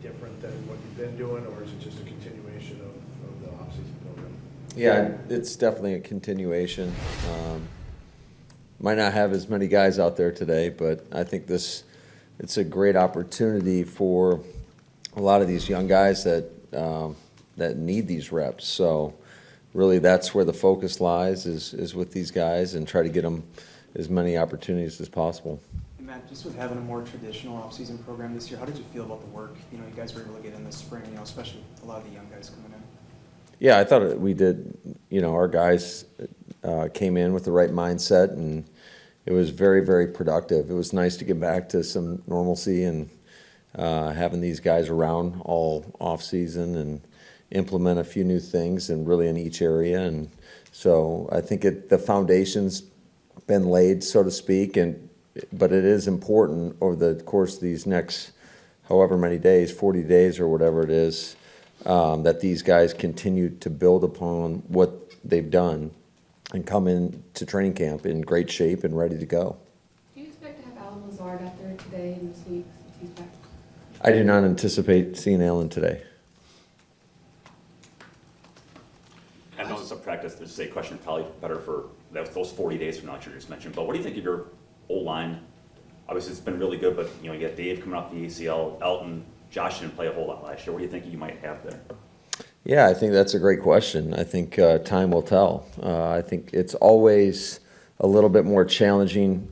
different than what you've been doing, or is it just a continuation of the off-season program? Yeah, it's definitely a continuation. Might not have as many guys out there today, but I think it's a great opportunity for a lot of these young guys that need these reps. So really that's where the focus lies is with these guys and try to get them as many opportunities as possible. And Matt, just with having a more traditional off-season program this year, how did you feel about the work? You guys were able to get in the spring, especially a lot of the young guys coming in. Yeah, I thought we did. Our guys came in with the right mindset, and it was very, very productive. It was nice to get back to some normalcy and having these guys around all off season and implement a few new things and really in each area. And so I think the foundation's been laid, so to speak, but it is important over the course of these next however many days, 40 days or whatever it is, that these guys continue to build upon what they've done and come into training camp in great shape and ready to go. Do you expect to have Alan Lazard out there today and this week since he's back? I do not anticipate seeing Alan today. I know it's a practice. This is a question probably better for those 40 days from now that you just mentioned. But what do you think of your O-line? Obviously, it's been really good, but you got Dave coming off the ACL, Elton, Josh didn't play a whole lot last year. What do you think you might have there? Yeah, I think that's a great question. I think time will tell. I think it's always a little bit more challenging,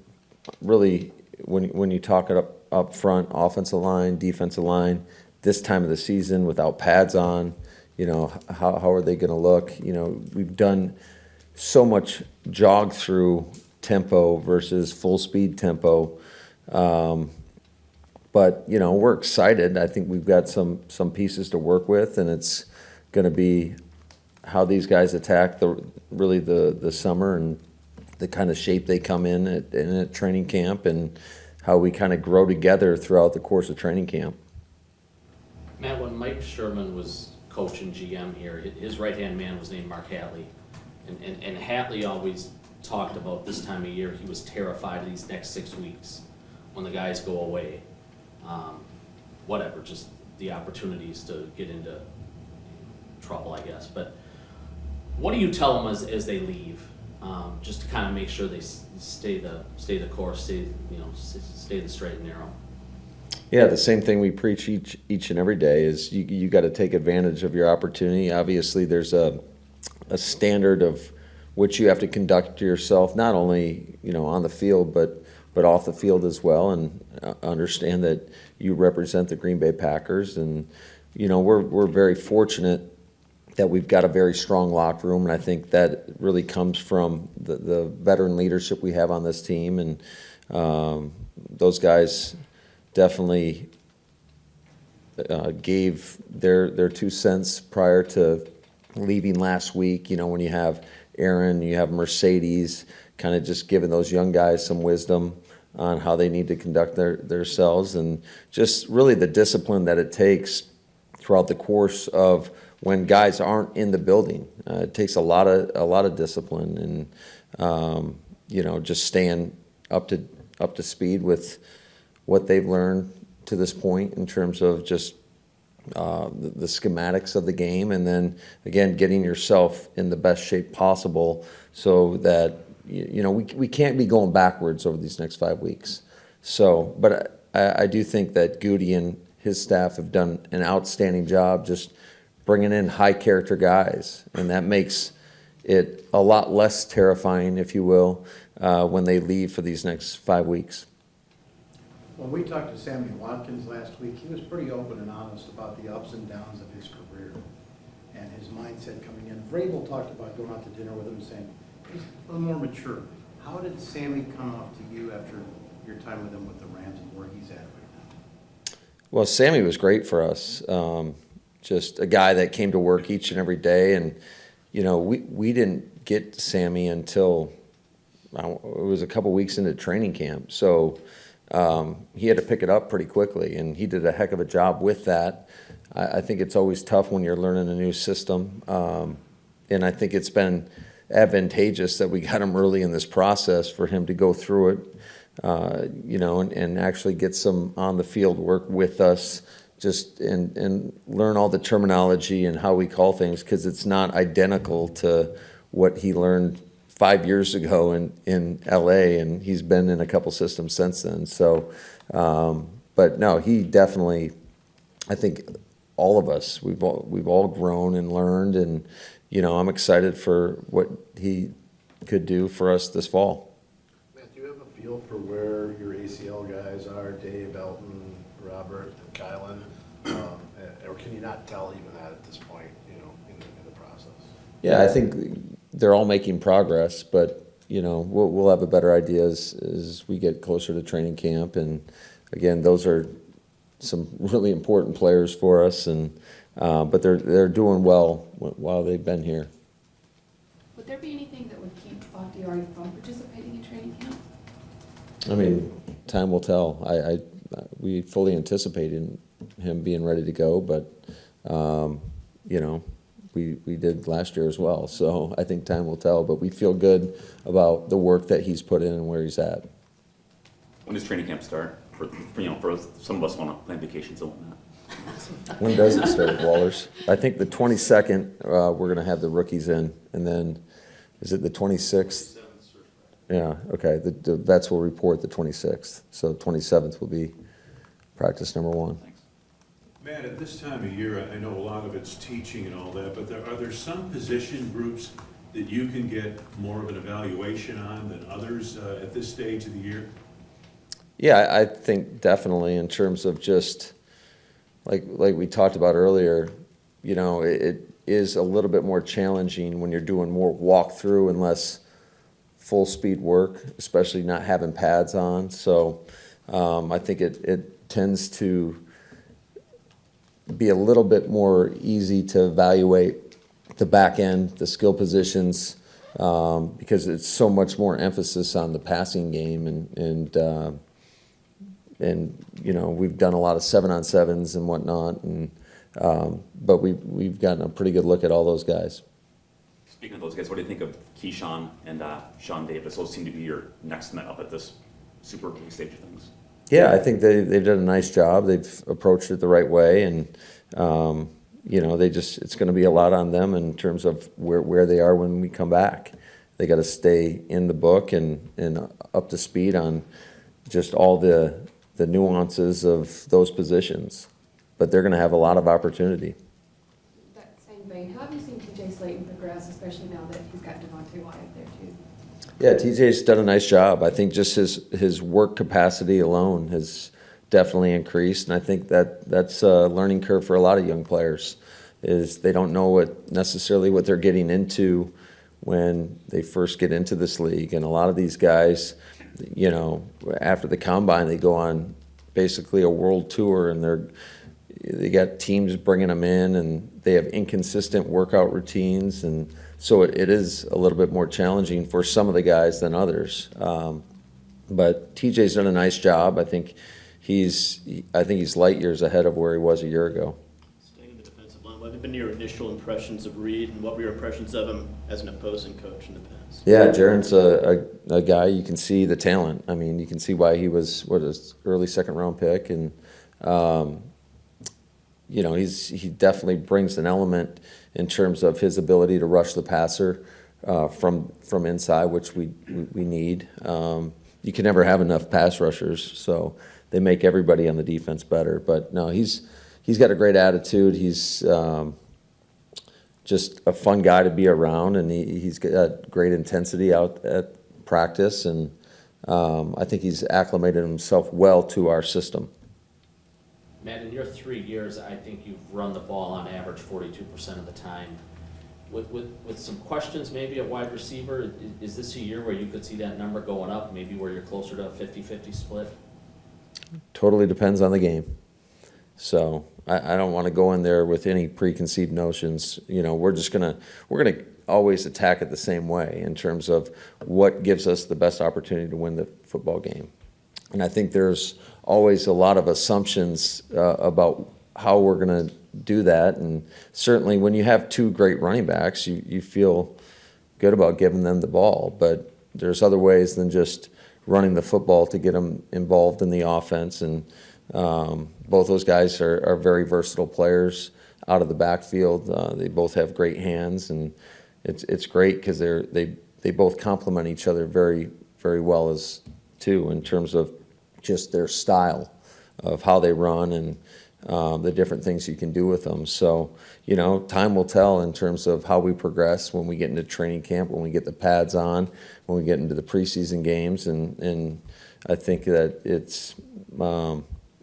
really, when you talk it up front, offensive line, defensive line, this time of the season without pads on. How are they going to look? We've done so much jog through tempo versus full speed tempo. But we're excited. I think we've got some pieces to work with, and it's going to be how these guys attack the summer and the kind of shape they come in at training camp and how we kind of grow together throughout the course of training camp. Matt, when Mike Sherman was coach and GM here, his right-hand man was named Mark Hatley. And Hatley always talked about this time of year, he was terrified of these next 6 weeks when the guys go away. Just the opportunities to get into trouble, I guess. But what do you tell them as they leave, just to kind of make sure they stay the course, stay the straight and narrow? Yeah, the same thing we preach each and every day is you got to take advantage of your opportunity. Obviously, there's a standard of which you have to conduct yourself, not only on the field, but off the field as well, and understand that you represent the Green Bay Packers. And we're very fortunate that we've got a very strong locker room, and I think that really comes from the veteran leadership we have on this team. And those guys definitely gave their 2 cents prior to leaving last week. When you have Aaron, you have Mercedes, kind of just giving those young guys some wisdom on how they need to conduct themselves, and just really the discipline that it takes throughout the course of when guys aren't in the building. It takes a lot of discipline, and just staying up to speed with what they've learned to this point in terms of just the schematics of the game, and then again getting yourself in the best shape possible so that we can't be going backwards over these next 5 weeks. So, but I do think that Goody and his staff have done an outstanding job just bringing in high character guys, and that makes it a lot less terrifying, if you will, when they leave for these next 5 weeks. When we talked to Sammy Watkins last week, he was pretty open and honest about the ups and downs of his career and his mindset coming in. Vrabel talked about going out to dinner with him and saying he's a little more mature. How did Sammy come off to you after your time with him with the Rams and where he's at right now? Well, Sammy was great for us. Just a guy that came to work each and every day, and we didn't get Sammy until it was a couple weeks into training camp. So he had to pick it up pretty quickly, and he did a heck of a job with that. I think it's always tough when you're learning a new system, and I think it's been advantageous that we got him early in this process for him to go through it, and actually get some on the field work with us just and learn all the terminology and how we call things, because it's not identical to what he learned 5 years ago in LA, and he's been in a couple systems since then. So, but no, he definitely, I think all of us, we've all grown and learned, and I'm excited for what he could do for us this fall. Matt, do you have a feel for where your ACL guys are, Dave, Elton, Robert, and Kylan? Or can you not tell even that at this point, in the process? Yeah, I think they're all making progress, but we'll have a better idea as we get closer to training camp. And again, those are some really important players for us, and but they're doing well while they've been here. Would there be anything that would keep Bakhtiari from participating in training camp? I mean, time will tell. We fully anticipated him being ready to go, but we did last year as well. So I think time will tell, but we feel good about the work that he's put in and where he's at. When does training camp start? For some of us want to plan vacations and whatnot. When does it start, Wallers? I think the 22nd, we're going to have the rookies in, and then, is it the 26th? Yeah, okay, the vets will report the 26th, so 27th will be practice number 1. Thanks. Matt, at this time of year, I know a lot of it's teaching and all that, but are there some position groups that you can get more of an evaluation on than others at this stage of the year? Yeah, I think definitely in terms of just, like we talked about earlier, it is a little bit more challenging when you're doing more walkthrough and less full speed work, especially not having pads on. So I think it tends to be a little bit more easy to evaluate the back end, the skill positions, because it's so much more emphasis on the passing game, and we've done a lot of 7-on-7s and whatnot, and but we've gotten a pretty good look at all those guys. Speaking of those guys, what do you think of Keyshawn and Sean Davis? Those seem to be your next men up at this super early stage of things. Yeah, I think they've done a nice job. They've approached it the right way, and it's going to be a lot on them in terms of where they are when we come back. They got to stay in the book and up to speed on just all the nuances of those positions, but they're going to have a lot of opportunity. That same vein, how have you seen TJ Slayton progress, especially now that he's got Devontae Wyatt there too? Yeah, TJ's done a nice job. I think just his work capacity alone has definitely increased, and I think that's a learning curve for a lot of young players, is they don't know necessarily what they're getting into when they first get into this league. And a lot of these guys, after the combine, they go on basically a world tour, and they got teams bringing them in, and they have inconsistent workout routines, and so it is a little bit more challenging for some of the guys than others. But TJ's done a nice job. I think he's light years ahead of where he was a year ago. Staying in the defensive line, what have been your initial impressions of Reed, and what were your impressions of him as an opposing coach in the past? Yeah, Jaren's a guy, you can see the talent. I mean, you can see why he was early second-round pick, and he definitely brings an element in terms of his ability to rush the passer from inside, which we need. You can never have enough pass rushers, so they make everybody on the defense better. But no, he's got a great attitude. He's just a fun guy to be around, and he's got great intensity out at practice, and I think he's acclimated himself well to our system. Matt, in your 3 years, I think you've run the ball on average 42% of the time. With some questions maybe at wide receiver, is this a year where you could see that number going up, maybe where you're closer to a 50-50 split? Totally depends on the game. So I don't want to go in there with any preconceived notions. We're gonna always attack it the same way in terms of what gives us the best opportunity to win the football game. And I think there's always a lot of assumptions about how we're going to do that. And certainly when you have two great running backs, you feel good about giving them the ball. But there's other ways than just running the football to get them involved in the offense. And Both those guys are very versatile players out of the backfield. They both have great hands, and it's great because they both complement each other very, very well as too, in terms of just their style of how they run and the different things you can do with them. So, time will tell in terms of how we progress when we get into training camp, when we get the pads on, when we get into the preseason games, and I think that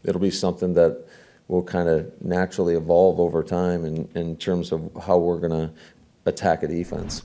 it'll be something that will kind of naturally evolve over time in terms of how we're going to attack a defense.